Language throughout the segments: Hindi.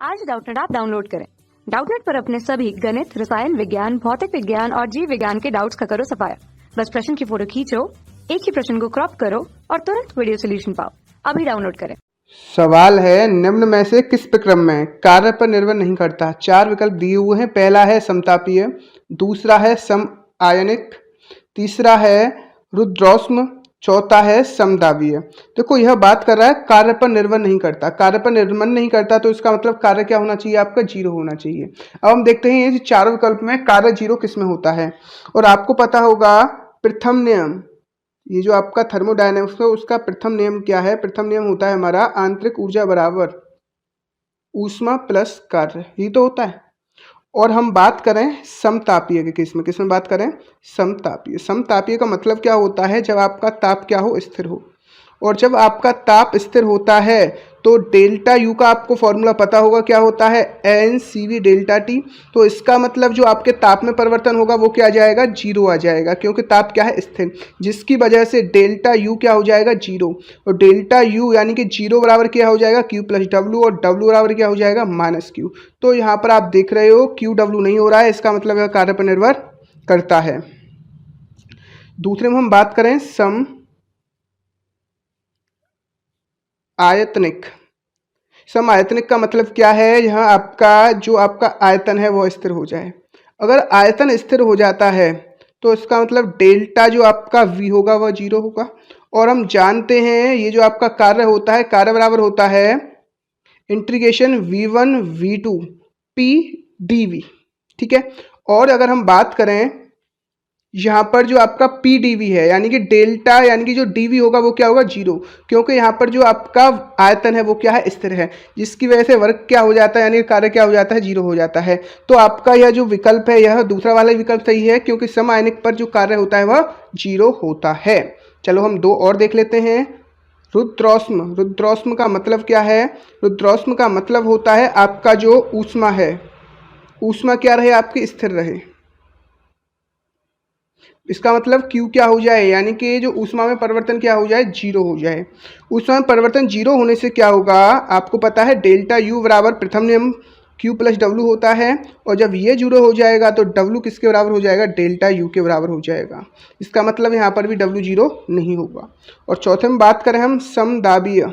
आज डाउटनेट ऐप डाउनलोड करें। डाउटनेट पर अपने सभी गणित, रसायन विज्ञान, भौतिक विज्ञान और जीव विज्ञान के डाउट्स का करो सफाया। बस प्रश्न की फोटो खींचो, एक ही प्रश्न को क्रॉप करो और तुरंत वीडियो सोल्यूशन पाओ। अभी डाउनलोड करें। सवाल है, निम्न में से किस प्रक्रम में कार्य पर निर्भर नहीं करता? चार विकल्प दिए हुए हैं। पहला है समतापीय, दूसरा है समआयनिक, तीसरा है रुद्रोष्म, चौथा है समदाबीय। देखो, यह बात कर रहा है कार्य पर निर्भर नहीं करता। कार्य पर निर्भर नहीं करता तो इसका मतलब कार्य क्या होना चाहिए? आपका जीरो होना चाहिए। अब हम देखते हैं ये चारों विकल्प में कार्य जीरो किस में होता है। और आपको पता होगा प्रथम नियम, ये जो आपका थर्मोडायनेमिक्स है उसका प्रथम नियम क्या है? प्रथम नियम होता है हमारा आंतरिक ऊर्जा बराबर ऊष्मा प्लस कार्य, ये तो होता है। और हम बात करें समतापीय के केस में, किसमें बात करें? समतापीय। समतापीय का मतलब क्या होता है? जब आपका ताप क्या हो? स्थिर हो। और जब आपका ताप स्थिर होता है तो डेल्टा यू का आपको फॉर्मूला पता होगा, क्या होता है? N C V delta T. तो इसका मतलब जो आपके ताप में परिवर्तन होगा वो क्या आ जाएगा? जीरो आ जाएगा, क्योंकि ताप क्या है? स्थिर, जिसकी वजह से डेल्टा यू क्या हो जाएगा? जीरो। और डेल्टा यू यानी कि जीरो बराबर क्या हो जाएगा? क्यू प्लस डब्ल्यू, और डब्ल्यू बराबर क्या हो जाएगा? Minus Q. तो यहाँ पर आप देख रहे हो क्यू डब्ल्यू नहीं हो रहा है, इसका मतलब यह कार्य पर निर्भर करता है। दूसरे में हम बात करें सम आयतनिक। सम आयतनिक का मतलब क्या है? यहाँ आपका जो आपका आयतन है वो स्थिर हो जाए। अगर आयतन स्थिर हो जाता है तो इसका मतलब डेल्टा जो आपका वी होगा वह जीरो होगा। और हम जानते हैं ये जो आपका कार्य होता है, कार्य बराबर होता है integration V1 V2 P dV, ठीक है। और अगर हम बात करें यहाँ पर जो आपका पी डी वी है, यानी कि डेल्टा यानी कि जो डी वी होगा वो क्या होगा? जीरो, क्योंकि यहाँ पर जो आपका आयतन है वो क्या है? स्थिर है, जिसकी वजह से वर्क क्या हो जाता है? यानी कि कार्य क्या हो जाता है? जीरो हो जाता है। तो आपका यह जो विकल्प है यह दूसरा वाला विकल्प सही है, क्योंकि समआयनिक पर जो कार्य होता है वह जीरो होता है। चलो हम दो और देख लेते हैं। रुद्रोष्म। रुद्रोष्म का मतलब क्या है? रुद्रोष्म का मतलब होता है आपका जो ऊष्मा है, ऊष्मा क्या रहे? आपकी स्थिर रहे। इसका मतलब Q क्या हो जाए? यानी कि जो ऊष्मा में परिवर्तन क्या हो जाए? जीरो हो जाए। ऊष्मा में परिवर्तन जीरो होने से क्या होगा? आपको पता है डेल्टा U बराबर प्रथम नियम Q प्लस डब्ल्यू होता है। और जब ये जीरो हो जाएगा तो W किसके बराबर हो जाएगा? डेल्टा U के बराबर हो जाएगा। इसका मतलब यहाँ पर भी W जीरो नहीं होगा। और चौथे में बात करें हम समदाबीय।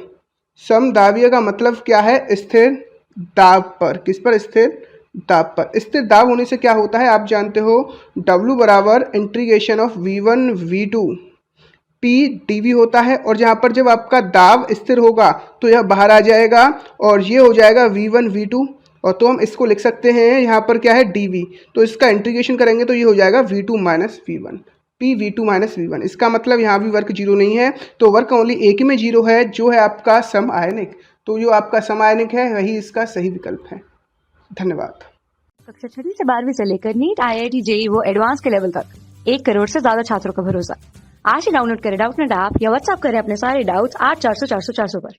समदाबीय का मतलब क्या है? स्थिर दाब पर। किस पर? स्थिर दाब पर। स्थिर दाब होने से क्या होता है? आप जानते हो W बराबर integration of V1 V2 P dV होता है। और जहाँ पर जब आपका दाब स्थिर होगा तो यह बाहर आ जाएगा और ये हो जाएगा V1 V2। और तो हम इसको लिख सकते हैं यहाँ पर क्या है? dV। तो इसका इंटीग्रेशन करेंगे तो ये हो जाएगा V2 minus V1 P V2 minus V1। इसका मतलब यहाँ भी वर्क जीरो नहीं है, तो वर्क ओनली एक में जीरो है, जो है आपका समआयनिक। तो जो आपका समआयनिक है वही इसका सही विकल्प है। धन्यवाद। कक्षा 6वीं से 12वीं से लेकर नीट, IIT, JEE वो एडवांस के लेवल तक 1 करोड़ से ज्यादा छात्रों का भरोसा। आज ही डाउनलोड करें डाउटनेट ऐप या व्हाट्सएप करें अपने सारे डाउट्स 8400 400 400 पर।